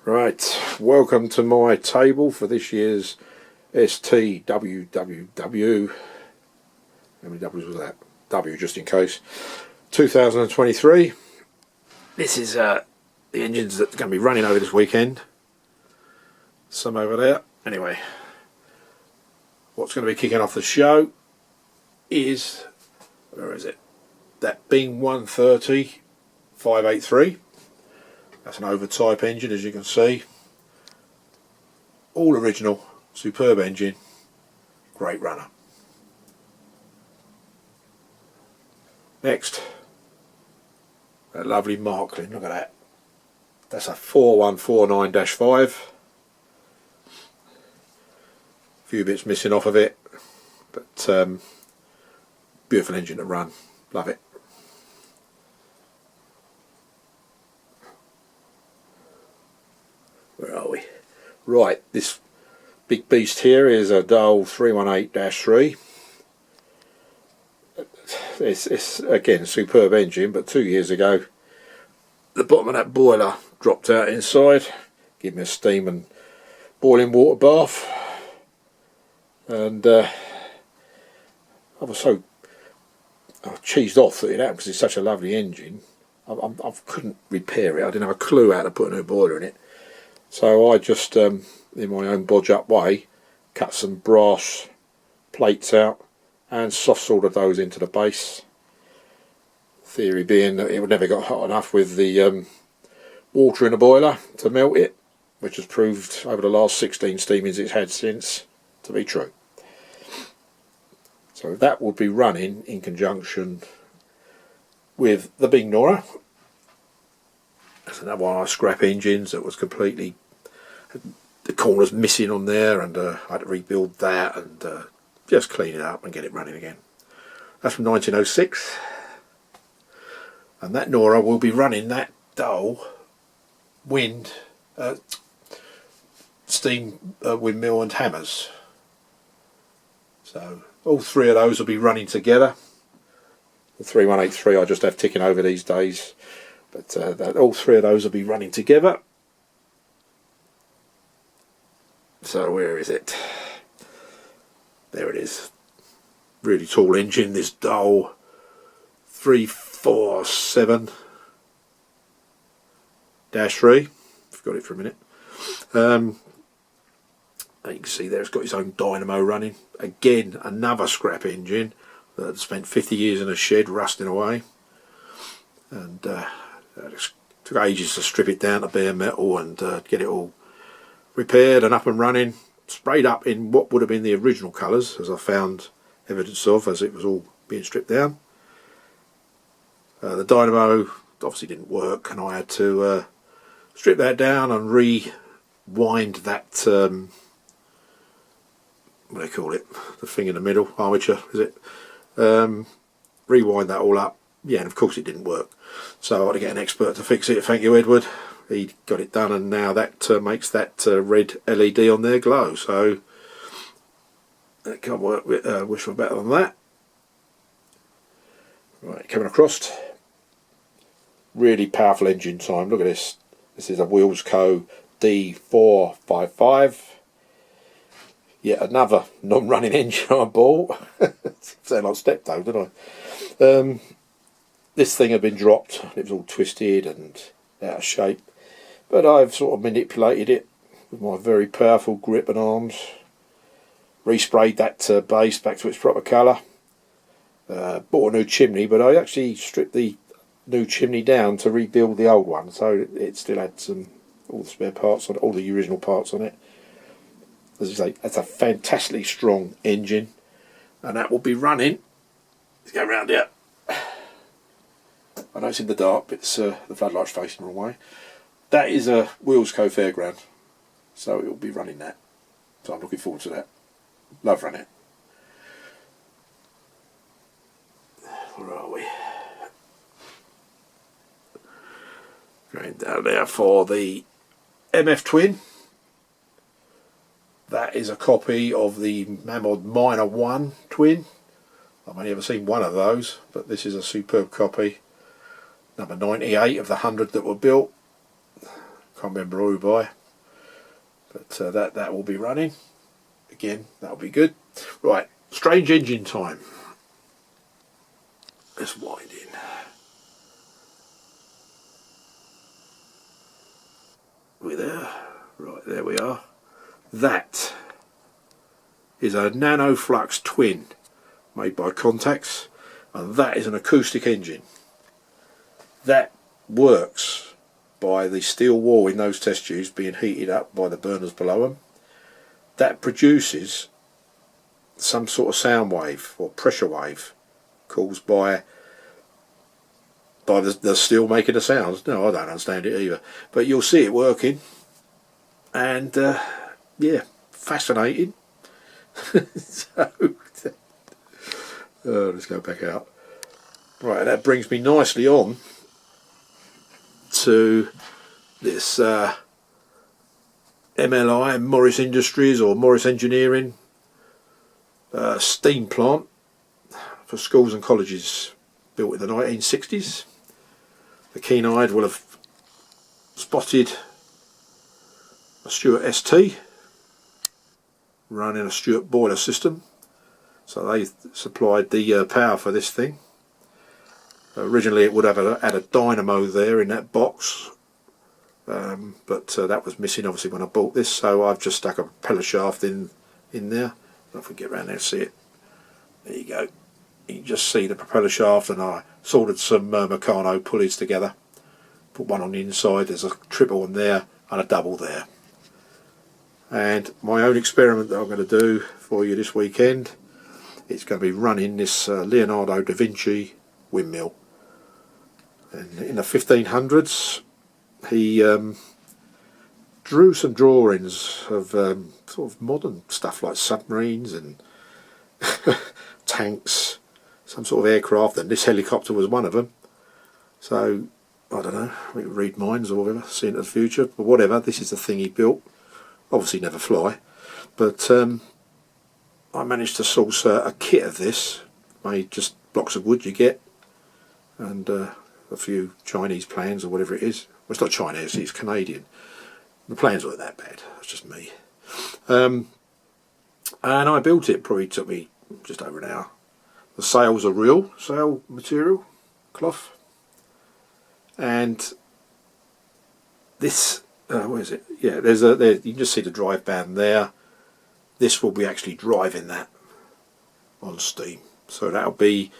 Right, welcome to my table for this year's Stwww. How many W's was that? W just in case. 2023. This is the engines that are going to be running over this weekend. Some over there. Anyway, what's going to be kicking off the show is, where is it? That Beam 130 583. That's an overtype engine, as you can see. All original, superb engine, great runner. Next, that lovely Marklin, look at that. That's a 4149-5. A few bits missing off of it, but beautiful engine to run, love it. Where are we? Right, this big beast here is a Stwww 318-3. It's again a superb engine, but 2 years ago the bottom of that boiler dropped out inside, gave me a steam and boiling water bath, and I was so cheesed off that it happened because it's such a lovely engine. I couldn't repair it. I didn't have a clue how to put a new boiler in it. So I just, in my own bodge up way, cut some brass plates out and soft soldered those into the base. Theory being that it would never got hot enough with the water in the boiler to melt it, which has proved over the last 16 steamings it's had since to be true. So that would be running in conjunction with the Big Nora. That's another one of our scrap engines that was completely, the corners missing on there, and I had to rebuild that and just clean it up and get it running again. That's from 1906, and that Nora will be running that Stwww wind, steam windmill and hammers. So all three of those will be running together. The 3183 I just have ticking over these days. But all three of those will be running together. So where is it? There it is. Really tall engine, this Stwww 347-3. I've got it for a minute. You can see there it's got its own dynamo running. Again, another scrap engine that had spent 50 years in a shed rusting away. And it took ages to strip it down to bare metal and get it all repaired and up and running, sprayed up in what would have been the original colours, as I found evidence of as it was all being stripped down. The dynamo obviously didn't work, and I had to strip that down and rewind that, what do they call it, the thing in the middle, armature is it, rewind that all up. Yeah, and of course it didn't work, so I had to get an expert to fix it. Thank you, Edward. He got it done, and now that makes that red LED on there glow. So that can't work. Wish for better than that. Right, coming across. Really powerful engine time. Look at this. This is a Wilsco D455. Yet another non-running engine I bought. Sound like Steptoe, didn't I? This thing had been dropped. It was all twisted and out of shape, but I've sort of manipulated it with my very powerful grip and arms. Resprayed that base back to its proper colour. Bought a new chimney, but I actually stripped the new chimney down to rebuild the old one, so it still had all the spare parts on it, all the original parts on it. As I say, that's a fantastically strong engine, and that will be running. Let's go around here. I know it's in the dark, but it's, the floodlight's facing the wrong way. That is a Wilsco Fairground, so it will be running that. So I'm looking forward to that. Love running it. Where are we? Going down there for the MF Twin. That is a copy of the Mammoth Minor 1 Twin. I've only ever seen one of those, but this is a superb copy. Number 98 of the 100 that were built. Can't remember who by. But that will be running again. That'll be good. Right, strange engine time. Let's wind in. We're there. Right, there we are. That is a nanoflux twin made by Contacts, and that is an acoustic engine. That works by the steel wall in those test tubes being heated up by the burners below them. That produces some sort of sound wave or pressure wave caused by the steel making the sounds. No, I don't understand it either, but you'll see it working, and yeah, fascinating. So let's go back out. Right, that brings me nicely on to this MLI, Morris Industries or Morris Engineering steam plant for schools and colleges, built in the 1960s. The keen-eyed will have spotted a Stwww ST running a Stwww boiler system. So they supplied the power for this thing. Originally it would have had a dynamo there in that box, but that was missing obviously when I bought this, so I've just stuck a propeller shaft in there. If we get around there and see it, there you go. You can just see the propeller shaft, and I soldered some Meccano pulleys together. Put one on the inside, there's a triple on there and a double there. And my own experiment that I'm going to do for you this weekend, it's going to be running this Leonardo da Vinci windmill. And in the 1500s he drew some drawings of sort of modern stuff like submarines and tanks, some sort of aircraft, and this helicopter was one of them. So I don't know, we can read minds or whatever, see into the future, but whatever, this is the thing he built. Obviously never fly, but I managed to source a kit of this, made just blocks of wood you get, and a few Chinese plans or whatever it is. Well, it's not Chinese, it's Canadian. The plans weren't that bad, that's just me. And I built it, probably took me just over an hour. The sails are real sail material, cloth. And this, where is it? Yeah, there, you can just see the drive band there. This will be actually driving that on steam. So that'll be,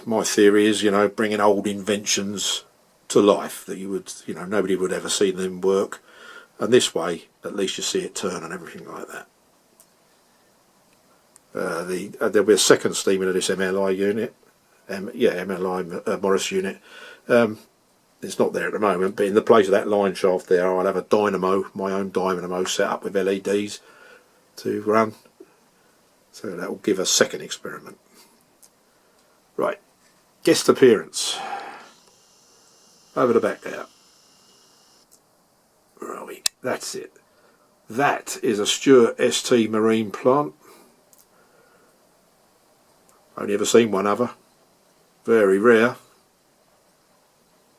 my theory is, you know, bringing old inventions to life that you would, you know, nobody would ever see them work. And this way, at least you see it turn and everything like that. There'll be a second steaming of this MLI unit. MLI Morris unit. It's not there at the moment, but in the place of that line shaft there, I'll have a dynamo, my own dynamo set up with LEDs to run. So that will give a second experiment. Right, guest appearance. Over the back there. Where are we? That's it. That is a Stwww ST marine plant. Only ever seen one other. Very rare.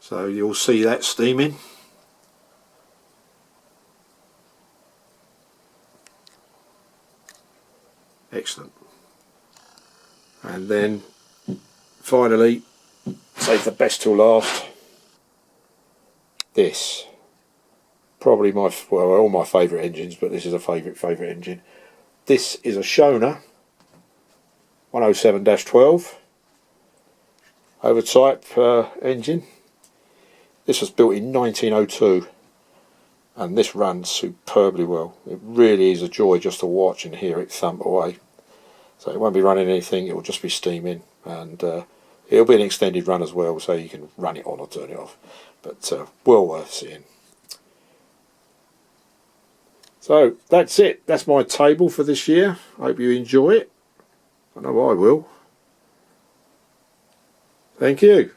So you'll see that steaming. Excellent. And then finally, save the best till last. This. Probably my, well, all my favourite engines, but this is a favourite engine. This is a Shona 107-12 overtype engine. This was built in 1902, and this runs superbly well. It really is a joy just to watch and hear it thump away. So it won't be running anything, it will just be steaming, and it'll be an extended run as well, so you can run it on or turn it off. But well worth seeing. So that's it. That's my table for this year. Hope you enjoy it. I know I will. Thank you.